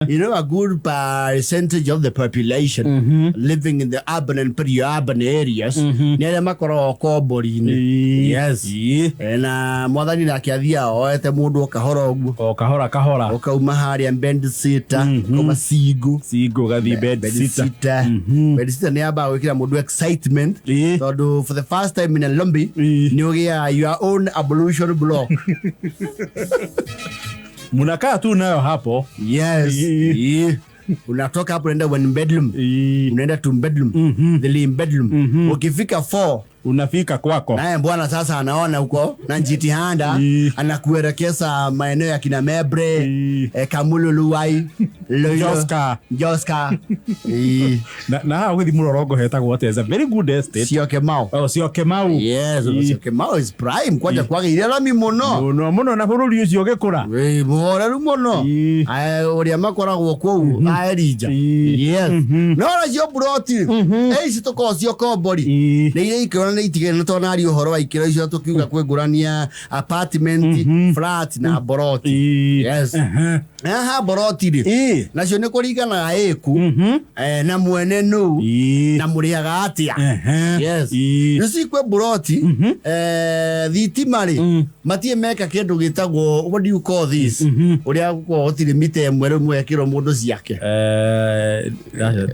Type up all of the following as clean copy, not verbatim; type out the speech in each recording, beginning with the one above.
a good percentage of the population living in the urban and peri-urban areas. Nere makoro kombori-ini. Yes. Na mwathani na kiathia oete mundu okahora oguo. Kahora. Okauma haria bedsitter, koma sigo gathi bedsitter. Bedsitter ni aba gwikira mundu excitement. Tondu for the first time in a lobby, ni ugia your own ablution block. Munakaa tu nayo hapo. Yes. Unatoka hapo unaenda one bedroom. Unaenda two bedroom. The bedroom. Ukifika 4 unafika kwako. Naye bwana sasa anaona huko na jitihada anakuelekeza maeneo ya kina Mebre, Kamululuwai, Joska. Na hao hivi Mulolongo hetagwo what is a very good estate. Sio Kemau. Sio Kemau. Yes, Sio Kemau is prime kwaja kwage ile lami muno. Muno na bururi ucio gikura. Muhoreru muno. Uria makoragwo kwou aerija. Yes. No sio Buroti. Sio ko sio kombori. Ni ile ikona na itigene tonari uhoro wa ikira icio tukiuga kwegurania apartment, flat na Buroti. Yes. Buroti ri. Nacio ni kurigana eku na mwene no na muriaga atia. Yes. Nisi kwe Buroti thitimari matie meka kindu gitagwo what do you call this? Uria ko otire mite mwe kiro mundu ciake.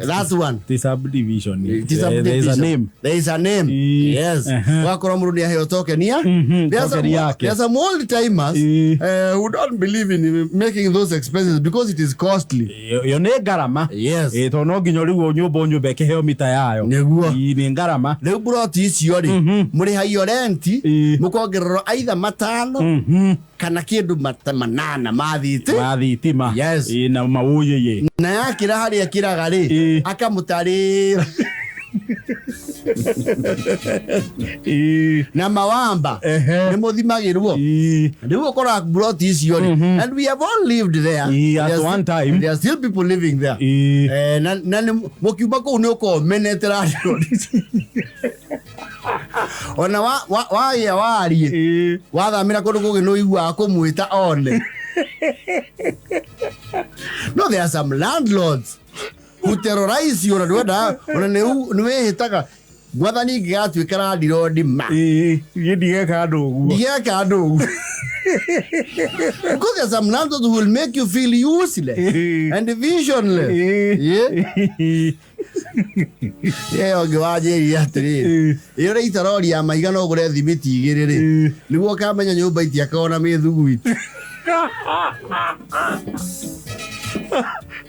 That's one. Subdivision. There is a name. Yes. Wakora murudi aheo tokenia. There's a multi-timers who don't believe in making those expenses because it is costly. Yo ne garama. Yes. To no ginyo riwo nyumbo beke heo mita yayo. Neguo. Ni garama. Leo Buroti icio ri. Muri hayo renti mukongerero aidha matano kana kindu manana mathitima. Yes. Na mauye. Na yakira hari akiraga ri akamutarira na mawamba ni muthimagirwo ndio ukora Buroti icio ri and we have all lived there at one time. There are still people living there na mukiuma ko ni uko menetera ona wa wari wathamira kundu kugino igwa kumwita one. No, there are some landlords who terrorize you. Ona niwe hitaga gwathani gatuikara ndirodi ma ndige kadu because there are some landlords who will make you feel useless and visionless. Ogiwaje yatiri ire itarori ya maigana ogure thimiti igiriri niguo kamenya nyumba itiakona mithugwiti.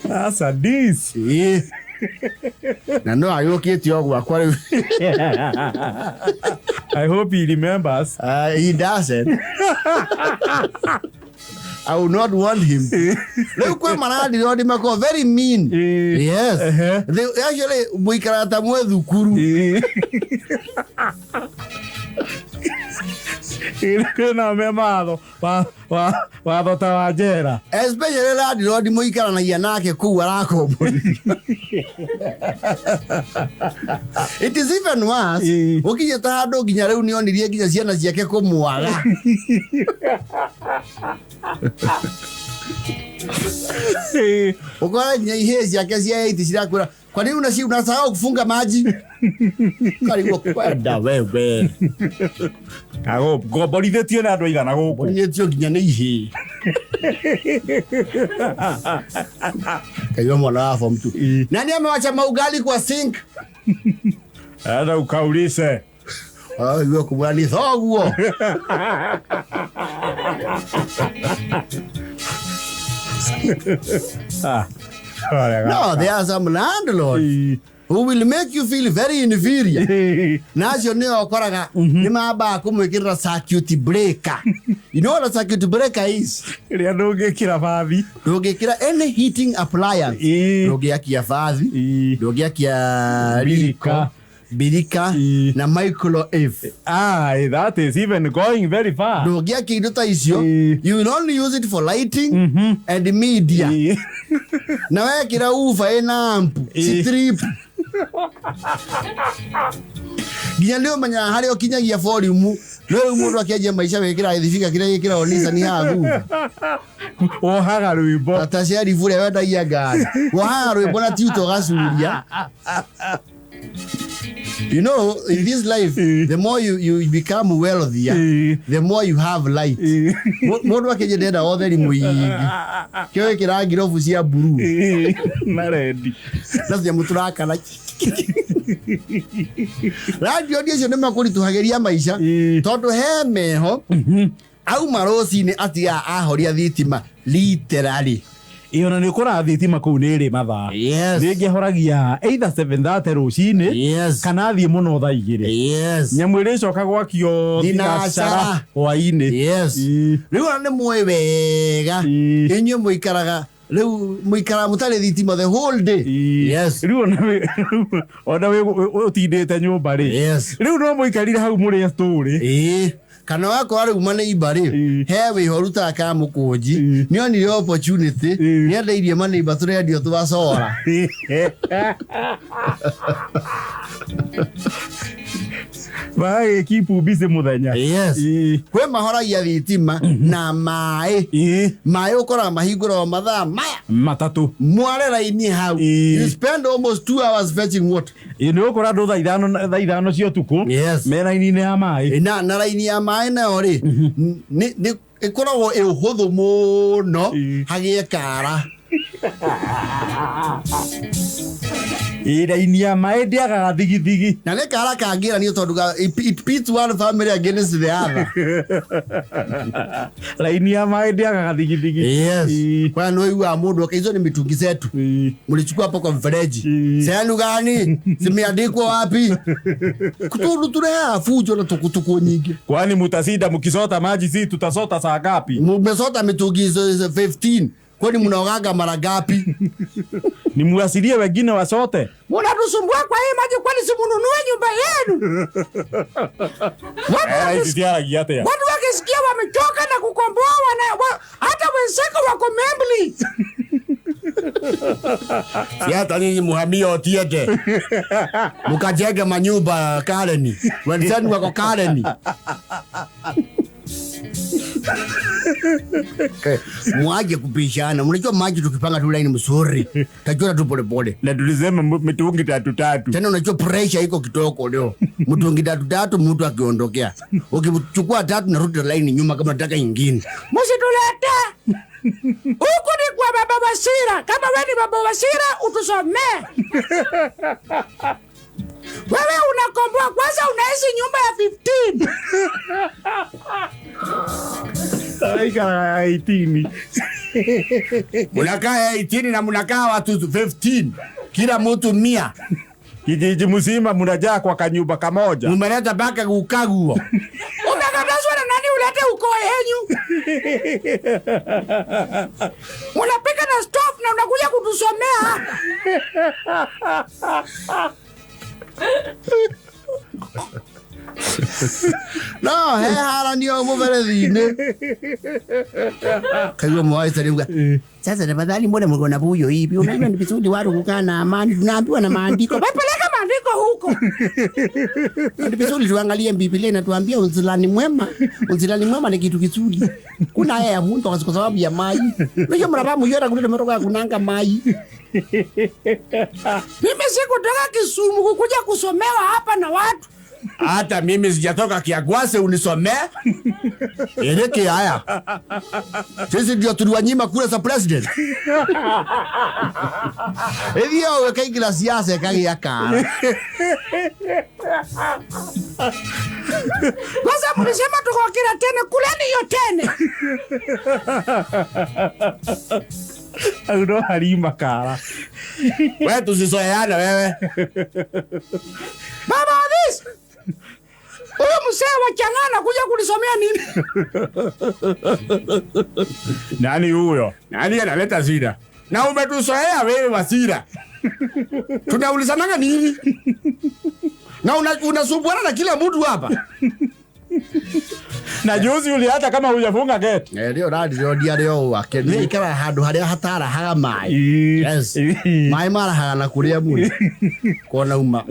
That's a this. No, I okay ogwa kwa. I hope he remembers. He doesn't. I would not want him. Look where manadi odi mako very mean. Yes. They actually muikarata mwethukuru. Na memado wa dota wajera. Especially ladi odi muikaranagia nake ku arako. It is even worse. Ukije tando ginya riu nionirie ginya ciana ciake kumwaga. Ukora nyaihe ciake cia 8 cirakura. Kwa nini unasahau kufunga maji? Karibu kwenda wewe. Kago goborithetio na andu igana guku. Borithetio ginya ni ihe. Kayo mwana wa form 2. Nani amewacha maugali kwa sink? Ada ukaulise. Hiyo kubali thoguo. No, there are some landlords who will make you feel very inferior. Nacio ni okoraga ni mamba kumwikira circuit breaker. You know what a circuit breaker is? Ria ndungikira bathi. Ndungikira any heating appliance. Ndungiakia bathi. Ndungiakia birika na microwave. That is even going very far. Ndungiakia indo ta icio. You will only use it for lighting and media. Na wekira ufa ina amp strip. Ginya leo manya hari okinyagia volume leo mundu akiaje maisha wekira ithifika kile onisa ni hagu Ohaga rwimbo. Atashari vule wenda iagari. Ohaga rwimbo na tiuto gasuria. You know, in this life, the more you become wealthier, the more you have light. Mundu akijendera otheri muingi. Kyo kirangi rofu cia blue. Na red. Nasi muturaka na radio dio nĩ makurituhageria maica tondu he meho au maroci ni atia ahoria thitima literally. Iyo na nikora thitima kuu ni ri mathaa. Ringi horagia either 7:30 rucini kana thie muno thaa 2. Nyamu iri coka gwakio thinacara hwaini. Riu ni mwe wega inyu muikaraga riu muikara mutari thitima the whole day. Riu ona we utindite nyumba ri. Riu no muikarire hau muri story. Kana wako ari umane ibari he we horuta ka mukunji ni onire opportunity ni ndeirie mane ibature ndio tubacora. Vai kipu bise muthenya. Kwe mahoragia thitima na mai ukora mahinguro mathaa maya matatu mware raini hau. You spend almost 2 hours fetching water. Ni ukora ndo thaa ithano cio tuku me raini ya mai na raini ya mai na ori ni ikoragwo ihuthu muno hagie kara. Raini ya mai ndiagaga thigithigi na ne kara kangira ni tondu it pits one family against the other. Raini ya mai ndiagaga thigithigi. Kwa no iwa mundu akaizo ni mitungi zetu mulichukua hapo kwa mfereji senu gani zimeandikwa wapi kuturu turea fujo na tukutuku nyingi. Kwani mutasida mkisota maji si tutasota saa ngapi? Mmesota mitungi 15 kwani mnaogaga mara ngapi? Ni muasilie wengine wasote. Mnatusumbua kwa hii maji kwani si mnunue nyumba yenu? Watu wakisikia wamechoka na kukomboa hata wenzako wako membli. Hata nyinyi muhamia otiete. Mukajenge manyumba Kareni. Wenzenu wako Kareni. Mwaje kupishana. Mnajua maji tukipanga tu line mzuri. Tajua tu pole pole. Na tulisema mitungi 3. Tena unajua pressure iko kitoko leo. Mtungi 3 mtu akiondokea. Ukichukua 3 na rudi line nyuma kama nataka nyingine. Msitulete. Huko ni kwa baba Wasira. Kama wewe ni baba Wasira utusomee. Wewe unakomboa kwanza unaishi nyumba ya 15. Aika 18. Unakaa 18 na mnakaa watu 15. Kila mtu 100. Kijiji mzima mnajaa kwa kanyumba kamoja. Mmeleta baka kukaguo. Umekatazwa na nani ulete uko yenyu? Unapika na stove na unakuja kutusomea. No, he haranio muberethine. Kayo mwaisa niuga. Sasa tafadhali mbona mko buyo hivi? Unajua ni vizuri watu kukaa na amani. Tunaambiwa na maandiko. Wapeleka maandiko huko. Ni vizuri tuangalie Biblia na tuambie uzilani mwema. Uzilani mwema ni kitu kizuri. Kuna haya ya Mungu kwa sababu ya maji. Ndio mrabamu yora kule metoka kunanga maji. Mimi sikutoka Kisumu kukuja kusomewa hapa na watu. Hata mimi sijatoka Kiagwase unisomee. Eleke haya. Sisi ndio tuliwanyima kura za president. Hivyo weka ingila siasa kagi ya kara. Kwanza mlisema tuko kila tena kuleni hiyo tena. Audo harima kara. Wewe tusisoeana wewe. Baba this. Huyo msee wa Changana kuja kulisomea nini? Nani huyo? Nani analeta shida? Na umetusoea wewe Wasira. Tunaulizana nini? Na unasumbuana na kila mtu hapa. Na juzi uli hata kama hujafunga gate. Ndio radio ndio wake. Ni kama hadu haria hatara haga mai. Yes. Mai mara haga na kuria muni. Kona uma.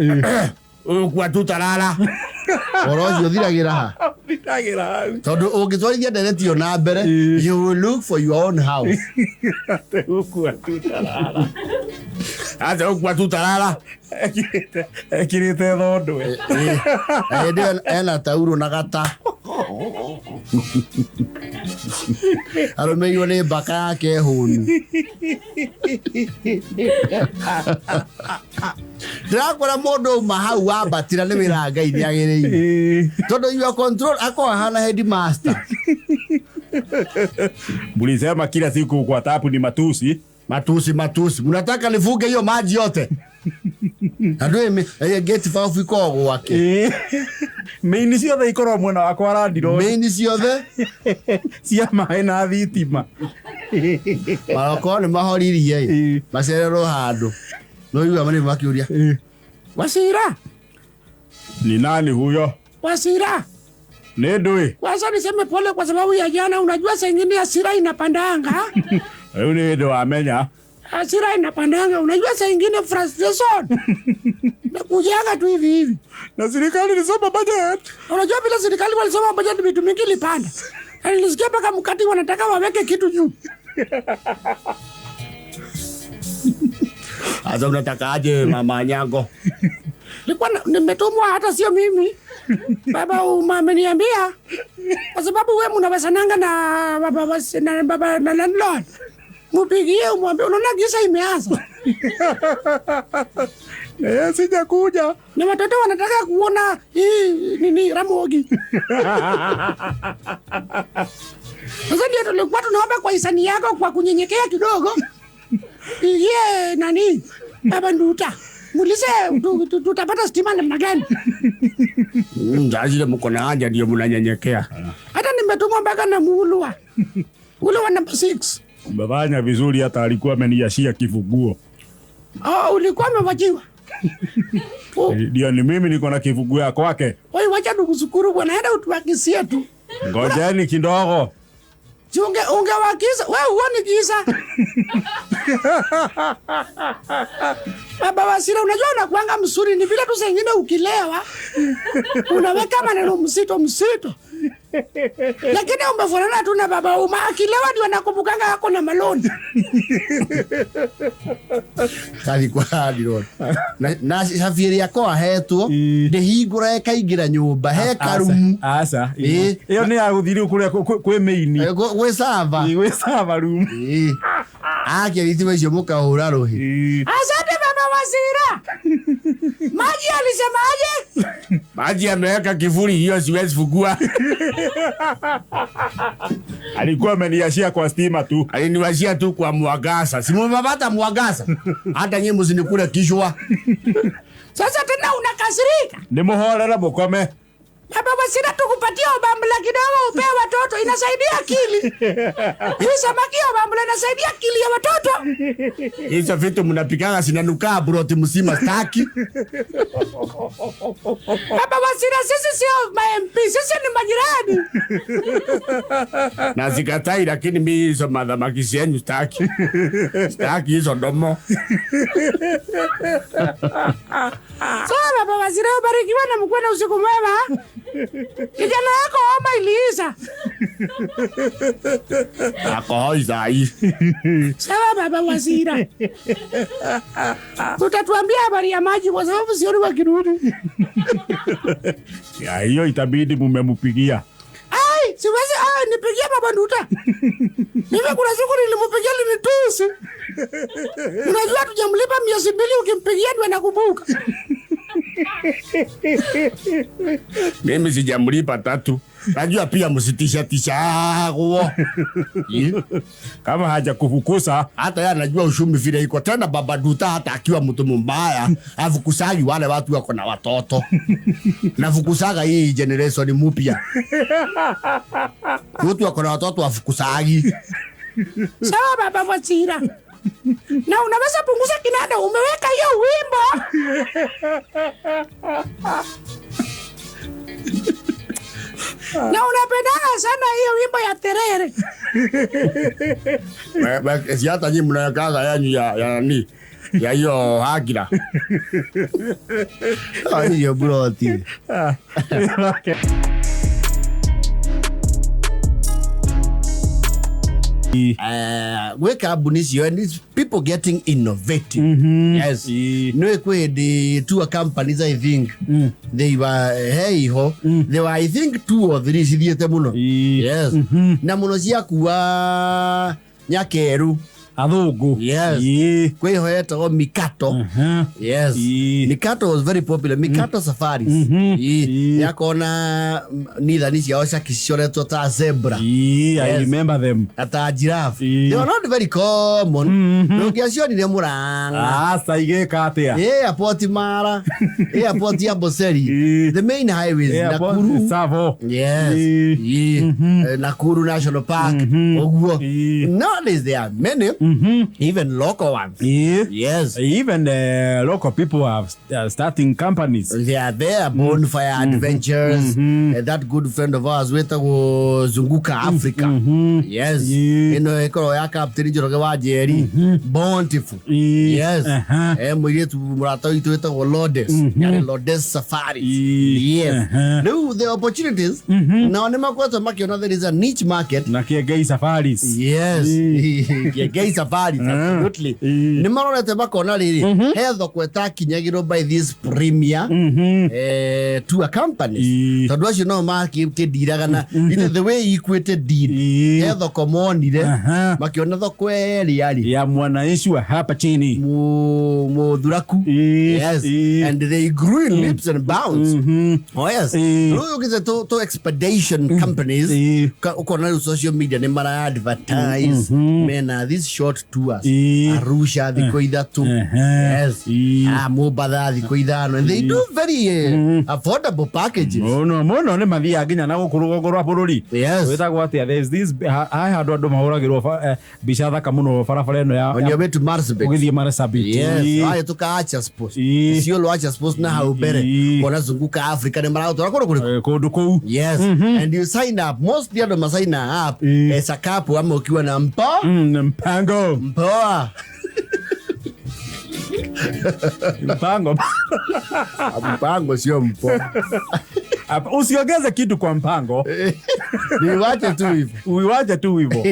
Kwa tutalala. Orozi othiragira ha. Tondu ungitwarithia ndereti yo na mbere, you will look for your own house. Ate ukwa tutarara. Ekirite thondwe. Ndio ena tauro na gata. Aromeyo ni baka yake hunu. Ndakora mundu mahau wabatira ni wira Ngai ni agirire. Tondu you control ako hana headmaster. Mulisema kila siku kwa tapu ni matusi. Matusi. Mnataka nivuge hiyo maji yote? Adwe geti fafu iko gwake. Maini ciothe ikorwo mwena wakwa randiro. Maini ciothe cia maĩ na thitima. Maroko ni mahoririe. Macerero handu. No iwa mani makiuria. Wasira. Ni nani huyo? Wasira. Ni ndui. Kwanza niseme pole kwa sababu ya jana, unajua saa ingine hasira inapandanga. Huyu ni ndo amenya. Hasira inapandanga, unajua saa ingine frustration. Nakujaga tu hivi. Na serikali ilisoma budget. Unajua bila serikali walisoma budget vitu mingi ilipanda. Nilisikia mpaka mkati wanataka waweke kitu juu. Asa unataka aje mama Nyango? Nilikuwa nimetumwa, hata sio mimi. Baba ameniambia kwa sababu wewe mnawasananga na baba na landlord. Mupigie umwambie unaona giza imeanza. Sija kuja. Na watoto wanataka kuona hii nini Ramogi. Sasa ndio tulikuwa tunaomba kwa hisani yako kwa kunyenyekea kidogo. Pigie nani? Baba Nduta. Mulise tutapata stima namna gani? Ndazile mko na haja ndio mnanyenyekea. Hata nimetumwa mpaka na Mulwa. Ule wa number 6. Umefanya vizuri, hata alikuwa ameniashia kifuguo. Ulikuwa umewajiwa. Ndio ni mimi niko na kifuguo ya kwake. Wewe wacha nikushukuru bwana, hata utuwakisie tu. Ngojeni kidogo. Ungewakiza, wewe uone giza. Baba Wasira, unajua unakuanga msuri, ni vile tu saa ingine ukilewa unaweka maneno msito. Lakini umefanana tu na baba Uma, akilewa ndio anakumbukanga yako na maloni. Kali kwa hadi na safiri yako ahetwo ndihingura ekaingira nyumba he karumu. Asa iyo ni aguthiri kule kwe maini gwe sava room. Ake vitu hizo mukahura rohi. Asante baba Wasira. Maji alisemaje? Maji ameweka kivuli, hiyo siwezi fugua. Alikuwa ameniashia kwa stima tu. Aliniwashia tu kwa mwagasa. Simumapata mwagasa. Hata nyinyi msinikule kishwa. Sasa tena unakasirika. Nimuhorera mukome. Baba Wasira, tukupatia obambula kidogo upe watoto, inasaidia akili. Hii samaki obambula inasaidia akili ya watoto. Hizo vitu mnapikanga sinanukaa Buroti msima staki. Baba Wasira, sisi sio ma-MP, sisi ni majirani. Na zikatai, lakini mimi hizo madhamaki yenu staki. Staki hizo domo. Sawa Baba Wasira, ubarikiwe na mkuwe na usiku mwema. Kijana yako homa iliisha. Ako hoizai. Sawa Baba Wasira. Utatuambia habari ya maji kwa sababu sioni wakirudi. Ya hiyo itabidi mumemupigia. Siwezi nipigie Baba Nduta. Mimi kuna siku nilimupigia linitusi. Unajua tujamlipa 200 ukimpigia ndio anakumbuka. Mimi sijamlipa 3. Najua pia msitisha huo. Kama haja kufukusa, hata yeye anajua ushumi vile iko. Tena Baba Nduta hata akiwa mtu mbaya, afukusaji wale watu wako na watoto. Nafukusaga hii generation mpya. Watu wako na watoto afukusaji. Sawa Baba Wasira. Na unaweza punguza kinanda, umeweka hiyo wimbo. Na unapendanga sana hiyo wimbo ya terere. Si hata nyinyi mnawekaga yanyu ya nani? Ya yo hagira. Ai yo Buroti. We kambuni cio and these people getting innovative. Yes. No the two companies I think they were they were I think 2 or 3 cithiete muno. Yes. Na muno cia kuwa nyakeru Athungu. Yes. Kwe hoetagwo Mikato. Yes. Mikato was very popular. Mikato safaris. Yakona nithani ciao ciacoretwo ta zebra. I remember them. Ata giraffe. They were not very common. Nungiacionire Murang'a. Saigeka atia. Airport Mara. Airport ya Boseri. The main highways. Nakuru. Savo. Yes. Nakuru National Park. Oguo. Nowadays there are many. Even local ones. Yes. Even local people are starting companies. They are there. Bonfire Adventures. That good friend of ours with Zunguka Africa. Yes. You know, ya Captain Joroge wa Jerry. Bountiful. Yes. Mwe tu murato itu with Lodes. Lodes Safari. Yes. No, the opportunities. Now, there is a niche market. Na gay safaris. Yes. Gay Thabari, absolutely. Nimarorete bakona riri hetho kweta kinyagiro by this premier to a company. Tondu acio no makidiraga na the way equated deed hetho komonire makiona thoko eri ya mwananchi wa hapa chini muthuraku. Yes. And they grew in leaps and bounds. Oh yes. Ruyo kize to expedition companies ukona social media ni mara advertise mena this short tours. Arusha thiko ithatu. Yes. Mombasa thiko ithano. And they do very affordable packages. Mono ne mathia nginya na gukurugongo rwa bururi. Yes. Wetagwo atia there's this I had andu mahuragirwo bica thaka muno barabara eno ya on your way to Marsabit. Ugithie Marsabit. Yes. Ayo tukaacha sports. Sio lo acha sports na hau bere. Kona zunguka Africa ne mara utora kundu kou. Yes. And you sign up. Most the other sign up as a couple ama ukiwa na mpango. Mpoa. Mpango sio mpoa. Usiongeze kitu kwa mpango. Niwache tu hivyo. Uiwache tu hivyo.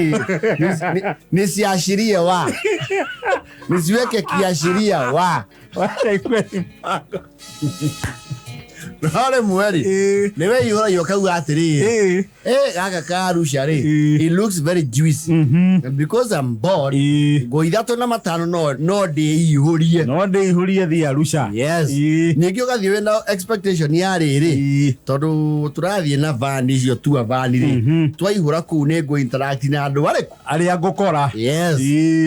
Nisiashirie wa. Nisiweke kiashiria wa. Wacha ikwe mpango. Hale mweri. Newe yora yokau atiri. Gaka karusha ri. It looks very juicy. And because I'm bored, go ithato na matano no de ihurie. No de ihurie thi Arusha. Yes. Ningio gathi wena expectation ya riri. Tondu turathie na van icio tu van ri. Twaihura ku ne go interact na andu bareku. Aria ngukora. Yes.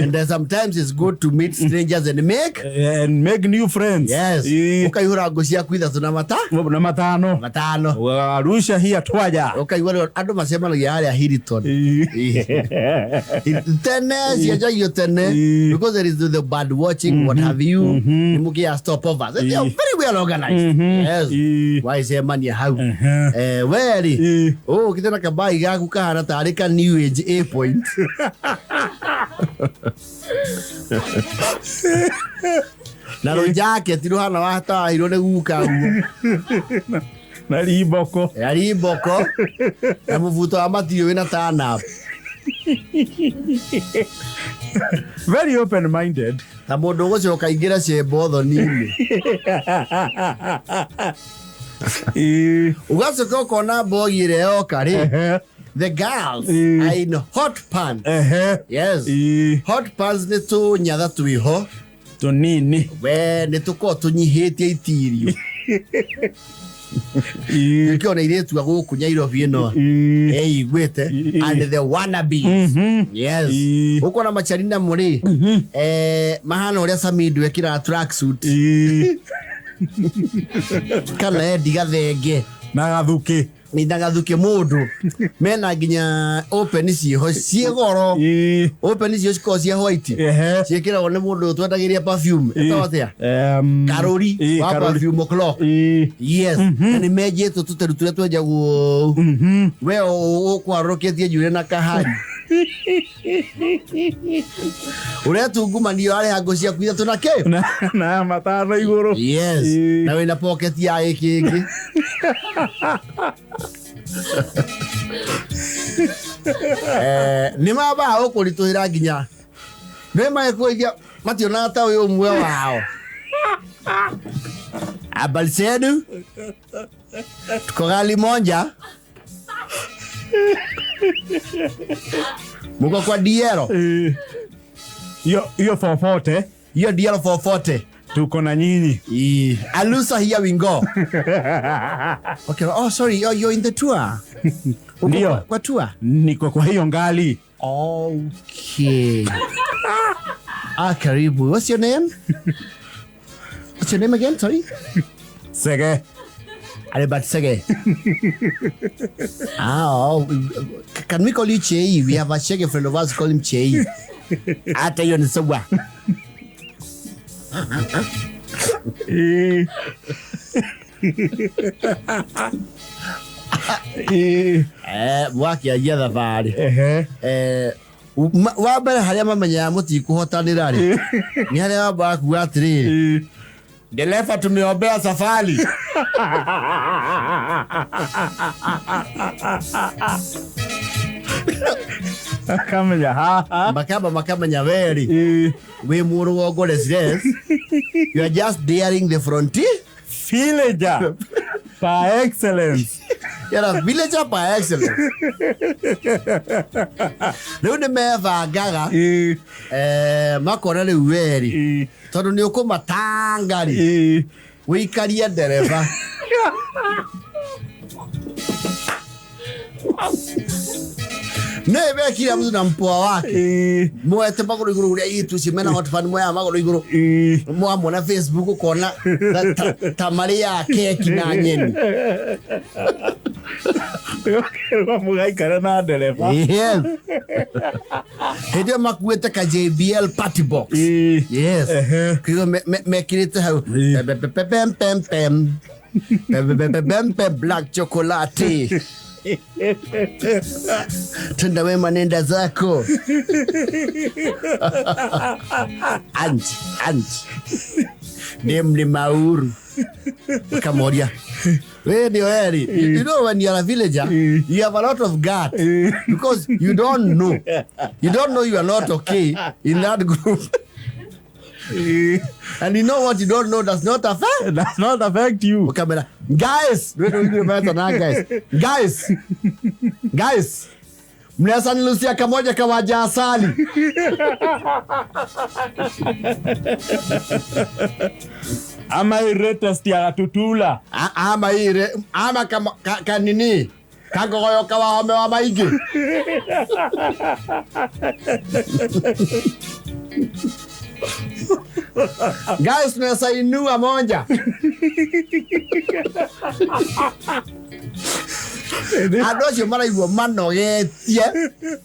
And sometimes it's good to meet strangers and make new friends. Yes. Ukaihura go cia kwithato na mata. Na matano. Arusha hii atwaja. Okay, well, ando masema na yale Hilton. Tene siaja yo tene because there is the bad watching what have you. Mugia stopovers. They are very well organized. Yes. Why say man ya how? Where? Oh, kitana kabai gaku kahana tarika new age A point. Na ro jacket ruhana wahata irone guka na riboko na muvuto wa matiyo wina tana very open minded na mundu ucio kaingira cembo thoni-ini ugacoka ukona bogi ire yoka ri the girls are in hot pants. Yes. Hot pants ni tu nyatha twiho tunini we ni tuko tunyihitie itirio ikiona iretu aguku Nairobi ino igwete and the wannabes. Yes. Uko na macharina muri mahana uria Samidu ekira tracksuit kana Gathenge na gathuki ni ndagathuke mundu mena nginya open ciho ciegoro open ciho ciko cia white ciekira one mundu twendagiria perfume etawatia karori wa perfume clock. Yes. Ni meje tuteru turia twenjagwo we ukwaroketie jure na kahari Ule tungumania ale hango cia kuitha tunake na mataro iguru. Yes. Na wina pocket ya ikingi. Ni maba ukurituhira nginya ni maikuithia mationa ta uyu umwe wao. Habari zenu? Tuko gali moja. Muko kwa diero. Hiyo fofote. Hiyo diero fofote. Tuko na nyinyi. Alusa, here we go. Okay, oh sorry, you're in the tour. Ndio. Kwa tour? Niko kwa hiyo ngali. Okay. Karibu. What's your name? What's your name again? Sorry? Sege. But Sege. Can we call you Chei? We have a Sege friend of ours, call him Chei. Ata hiyo ni sawa. Mwaki ya Thabari. Wambere haria mamenya mutikuhotanira ri ni haria wamba kuga atiri dereva tumeombea safari. Makamenya veri we muru wogo residence. You are just daring the frontier. Villager par excellence. You're a villager par excellence. Leo ni meva gaga makona le weri tondu ni ukuma tangari wikaria dereva. Nebe kila mtu na mpwa wake. Mwete magoro iguru uria itu simena hot fan moya magoro iguru. Mwa na Facebook kona tamari ya keki na nyeni. Wa mugai kana na dereva. Yes. Hede makuete ka JBL party box. Yes. Kiyo mekirite hau. Pem black chocolate. Tunda wema nenda zako. Anji Dem ni mauru Kamoria. You know, when you are a villager, you have a lot of guts because you don't know you are not okay in that group. And you know what you don't know does not affect you. Okay, guys, guys, mnaweza nilusia kamoja kawaja asali. Ama ireta stia tutula. Ama kanini kagoyo kawa home wa maigi. Guys, tunaweza inua moja.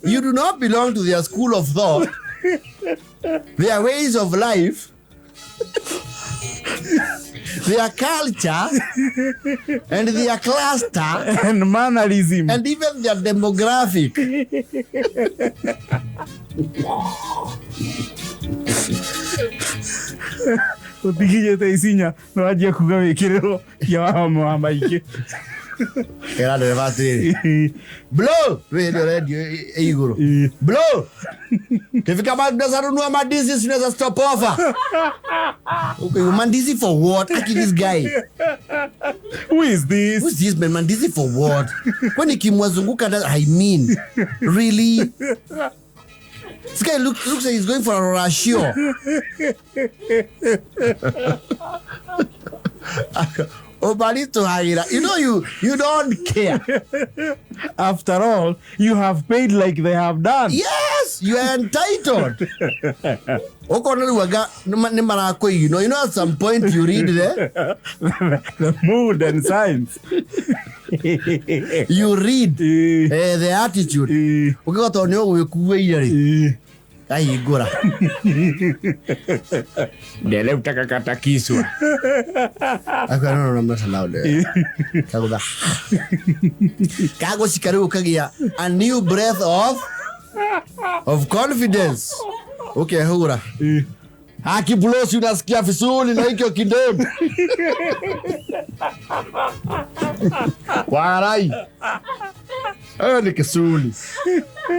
You do not belong to their school of thought, their ways of life, their culture, and their cluster, and mannerism, and even their demographic. Utigije te isinya no ajia kuga wikiriro ya wa maiki. Era de bateri. Blow, radio iguru. Blow. Kifika madasa runua madisi sinaweza stop over. Okay, mandisi for what? Aki this guy. Who is this? Who's this man? Mandisi for what? When ikimwazunguka I mean, really? This guy looks like he's going for a ratio. Obalito Haira, you know you don't care. After all, you have paid like they have done. Yes, you are entitled. You know at some point you read the mood and signs. You read the attitude. Kaigura. Dele utaka kata kiswa. No, I'm not allowed. Kaguda. Kago shikaru kagia a new breath of of confidence. Okay, hura. Haki bulosi unasikia vizuri na hikyo kidemu. Warai. Ni kisuli.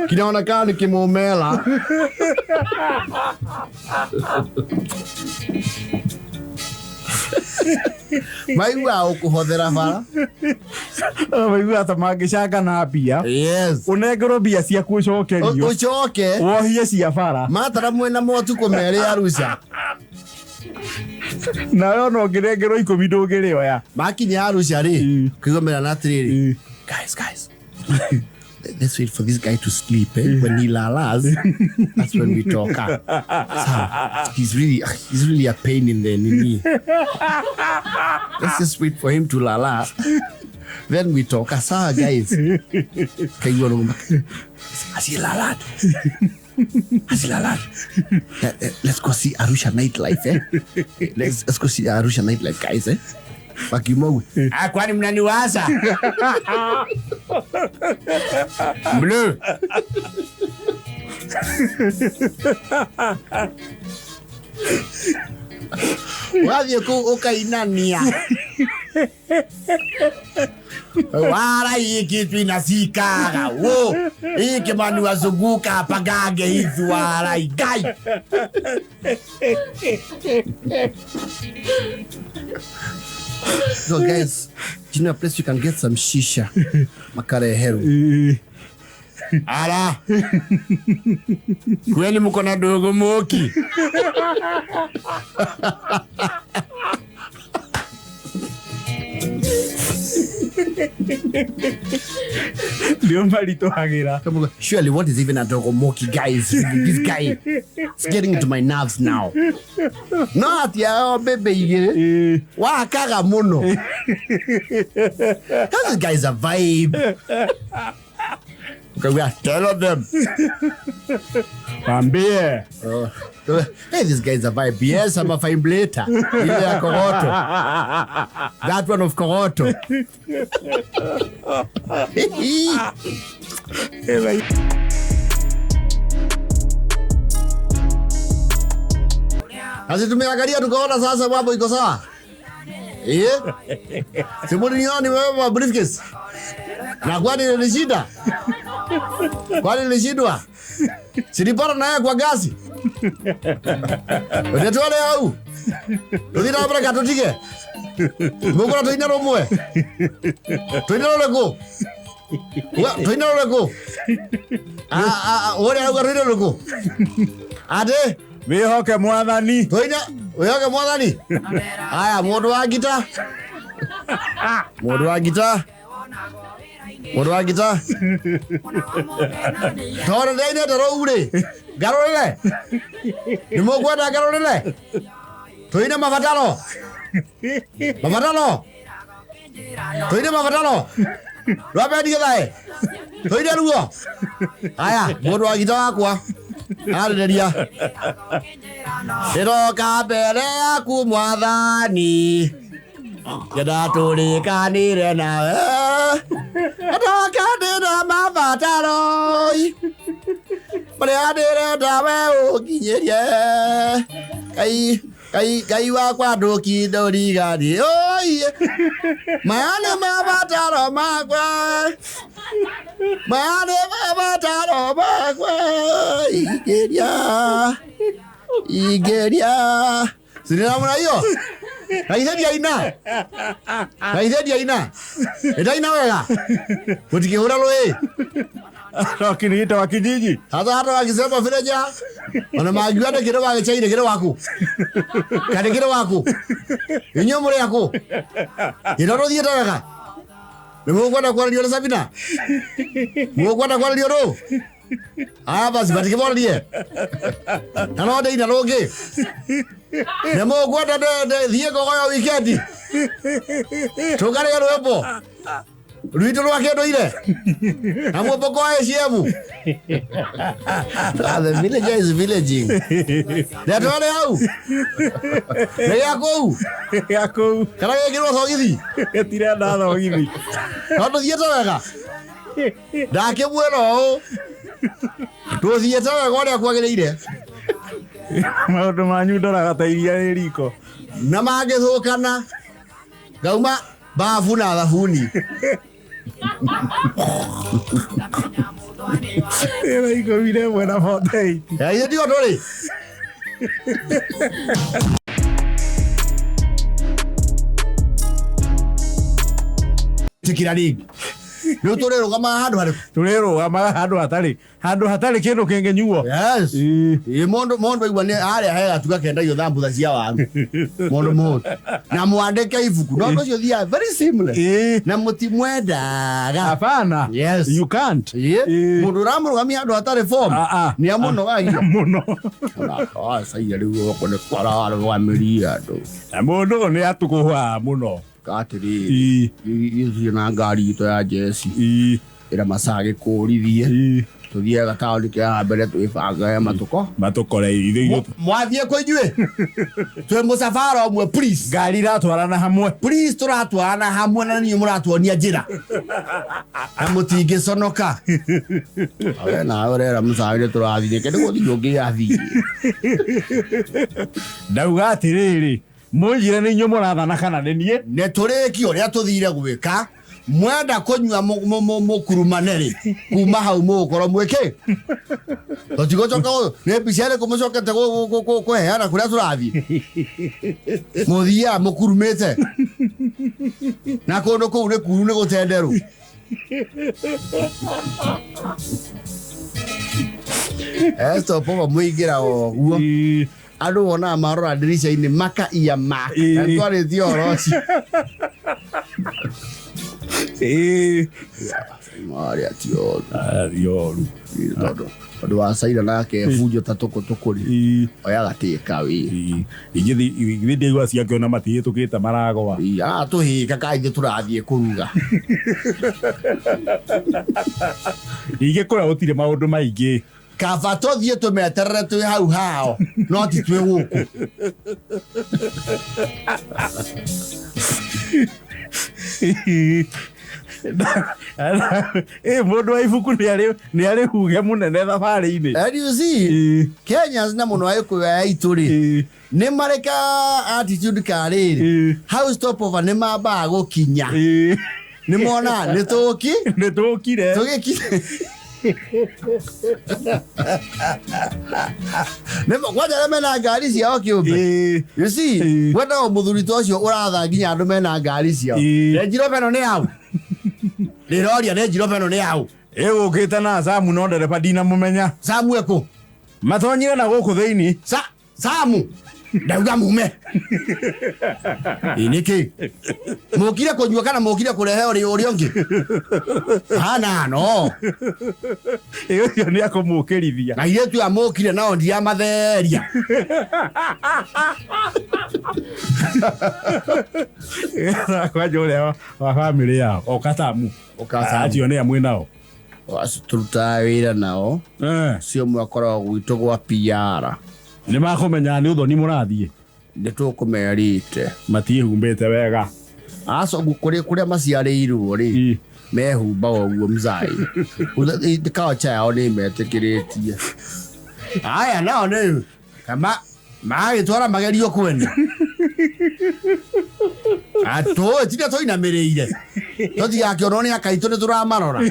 Kinaonekana ni kimomela. Maiwa ukuhothera bara. Maiwa tamagishaka na bia. Yes. Unegero bia cia kucokerio. Ucoke. Wohie cia bara. Matara mwena motu kumere Arusha. Na yo no ngirengero 10 ndungireo ya. Makinye Arusha ri. Kwigomera na triri. Guys. Let's wait for this guy to sleep. When he lalas, that's when we talk. So, he's really a pain in the knee. Let's just wait for him to lala. Then we talk. Asa guys. Can you go Has he lalad? Let's go see Arusha nightlife. Let's go see Arusha nightlife, guys. Bakimogu. Kwani mnaniwaza? Blue. Wathi ukainania. Wala hiki tunasikaga. Wo. Hiki manu wazunguka pagage hivi wala igai. So guys, do you know a place you can get some shisha? Makare heru. Ala. Kweli mko na dogo moki. Surely, what is even a dogomoki, guys? This guy is getting into my nerves now. No, baby, wakaga mono. This guy's a vibe. Okay, we are telling them. Bambie. Hey, this guy's a vibe. Yes, I'm a fine later. That one of Koroto. Asi tumeangalia tukaona sasa mambo iko sawa. Simoni nioni wewe briefcase. Na kwani ni shida? Kwani ni shida? Silipara naye kwa gazi. Unatole au? Ndio abra katotike. Mukora toina romwe. Toina lego. Toina lego. Ore au garire lego. Ade, wihoke mwathani. Toina, wihoke mwathani. Aya, mundu wa gita. Mundu wa gita. Buroti. Thora daine darore. Garole. Nimo gwada garole. Kuina Mabataro. Mabataro. Kuina Mabataro Rwa Githae. Kuina Rwa. Aya, mundu wa gita kwa. Haleluya. Eroka mbere yaku mwathani. Tũrĩkanĩre nawe. Eroka ndĩna Mabataro. Marĩa ndĩrenda we ũnginyĩrie. Ngai wakwa ndũkindũrigani. Maya nĩ Mabataro makwa. Maya nĩ Mabataro makwa. Igeria. Sinamuna hiyo. Naithedi aina. Naithedi aina. Edaina wega. Utikihura loe. Wakiniita wa kijiji. Hata wakisema vileja. Wanamagiana kile wakichaine kile wako. Kale kile wako. Inyo mure yako. Iroro thieta wega. Nimugwada kwa ndio Sabina. Mugwada kwa ndio ro. Basi batike bolie. Nano dei na loge. Nemo gwada de thiego goyo weekend. Tugare rwebo. Ruito rwake ndoire. Amo boko eciemu. The villager is villaging. That one au. Yako. Kara yegiro thogithi. Tira na thogithi. Ndo thieta wega. Ndake mwero. Tuthiete wega kwagĩrĩire. Maũndũ manyu ndoraga ta iria rĩ riko. Na mangĩthũkana ngauma bafu na thabuni. Iko vile buena fote. Hiyo ndio tuli. Tikira ligi. Ndio turerugama handu hari. Turerugama handu hatari kindu kingenyuo. Yes. Mondo igwa ni aria hega tugakenda iyo thambutha cia wangu. Mondo. Na mwandike ibuku. No ndo cio thia very similar. Na mutimwendaga. Hapana. Yes. You can't. Mundu ramurugamia handu hatari form. Ni amuno gagia. Muno. Sasa iya riu kone kwara wa miria ndo. Na mundu ni atukuhwa muno. Katiri icio na ngari ito ya jesi ira masage kurithie tuthiega taoni kia mbere twibanga matuko ithuĩ mwathie kwa inyue twe musafara umwe please ngari iratwarana hamwe please turatwarana hamwe na niĩ mũratuonia njĩra mutingĩconoka awe na urera musage tũrathie kĩndũ gũthiĩ ũngĩathie ndauga atĩrĩrĩ Mujire ni nyo mũrathana kana nenie ne tureki uria tuthire gwika mwenda kunywa mukurumaneri kuma hau mukoro mweke totigocoka ne bicere kumucokete kuheana kuria turathie muthia mukurumete na kundu kuu ni kuru ni gutenderu esto pomo muigira oguo Ado wona marora dirisha ini maka iya ma. Antware diorosi. Maria tio. Yoru. Ado wasaira nake fujo tatokori. Oya gateka wi. Igithi ndigwa ciakĩona matihĩtũkĩte maragwa. Tuhika kaithe turathie kuruga. Ingĩkora gũtirĩ maũndũ maingĩ. Kafato thie tumeterere twi hau hao no ti twi guku mundu wa ibuku ni ari huge munene thabari-ini and you see Kenyans na muno aikuya ya ituri ni mareka attitude kariri house top over ni mamba gukinya ni mona ni tukire Nemo kwa jana mena ngari ciao kiumbe. You see, wenda o muthuri to cio uratha nginya andu mena ngari ciao. Njiro beno ni hau. Ndiroria ni njiro beno ni hau. Gukite na Samu no ndereba ndina mumenya. Samu eko. Matonyire na guku thiini. Samu. Ndauga mume. Iniki. Mukire kunyua kana mukire kurehe uri ungi. Hana no. Iyo ni akumukirithia. Na yetu ya mukire nao ndia matheria. Kwa jole wa family yao. Okatamu. Atio ne amwe nao. Wasituruta wira nao. Sio mwakora gwitũ gwa PR. Ni makomenya ni uthoni murathie ni tukumerite matihumbite wega aso kuria maciarĩirwo ri mehumba oguo mzai ndikawa chao ni metikiritie aya nao ni kama magĩtwara magerio kwene ato tira toinamirĩire totigakĩonwo nĩ akaitũ nĩ tũramarora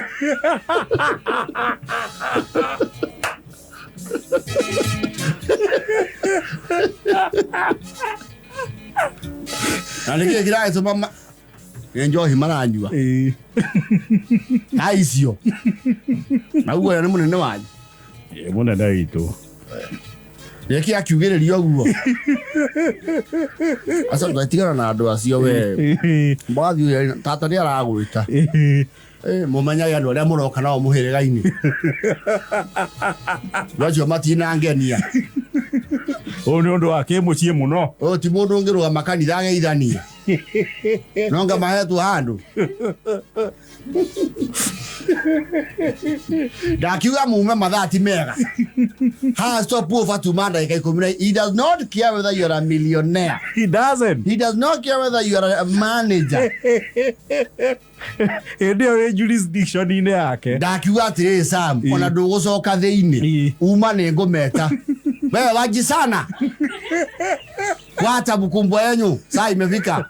Alike gira eso mama enjoy maranyua aicio Naugo ni munene wanyu munene witu Yeki akiugĩrĩria ũguo Asa twatigana na andũ acio we Mbathi tata nĩ aragwĩta Mumenyaga andũ arĩa mũroka nao mũhĩrĩga-inĩ Wacio matinangenia Ũyũ nĩ ũndũ wa kĩmũciĩ mũno ti mũndũ ũngĩrũgama kanitha ageithanie Nonga mahetu handu. Dakiuga mume mathati mega. Ha stop over to manda ikaikumi. He does not care whether you are a millionaire. He doesn't. He does not care whether you are a manager. Ndio jurisdiction ine yake. Dakiuga atiri Sam ona ndugucoka thiini. Uma ni ngumeta. Wewe waji sana. Wata mkumbwa yenyu. Saa imefika.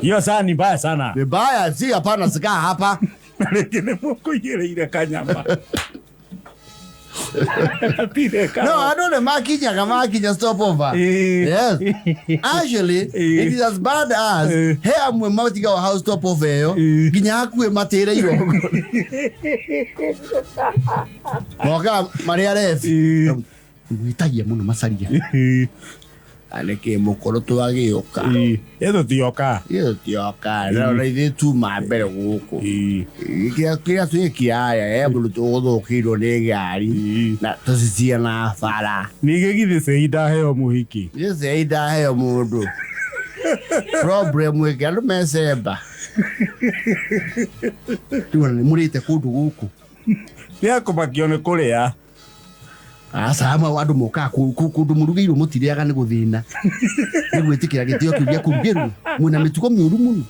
Hiyo saa ni mbaya sana. Ni mbaya, si hapana sika hapa. Lakini mko ile kanyama. No, I don't makinya stop over. Yes. Actually, it is as bad as hey mwe matiga wa house stop over yo. Ginya akue matera irogo. Moka Maria Ref. Mwitagia muno masaria. Aleke mukoro twagioka. Yedo tioka. Na ide tu mabere guko. Kia tu kiaya bulu todo kiro ne gari. Na tositia na fara. Nige githe seida heo muhiki. Seida heo mundu. Problem we galu meseba. Tu ni murite kudu guko. Nia kubakione kuria. Sama wadu moka kundu murugiru mutiriaga ni guthina. Ni gwitikira gitio kiugia kurugiru. Mwina mituko miuru muno.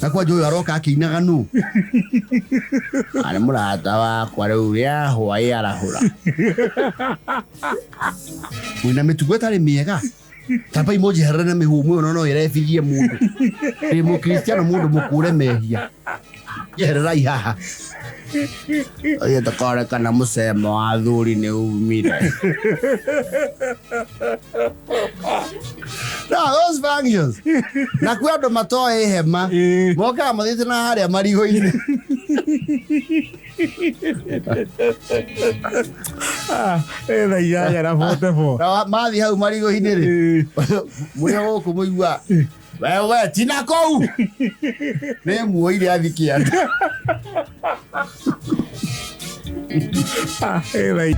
Nakwa joyo aroka akinaga nu. Ari murata wakwa riu ria hwai arahura. Mwina mituko etari miega. Tapa imoji herana mihumu no irefithie mundu. Ni mu Cristiano mundu mukure mehia. Yerera ihaha. Oye takore kana musemo wa Athuri ni umire. No, those functions. Na kwa ndo matoe hema. Moka mathite na haria marigo-ini. Ela ya na fote fo. Mathi hau marigo-ini ri. Muya goko muigua. Wewe tina kou. Ne muoire athikia. Ela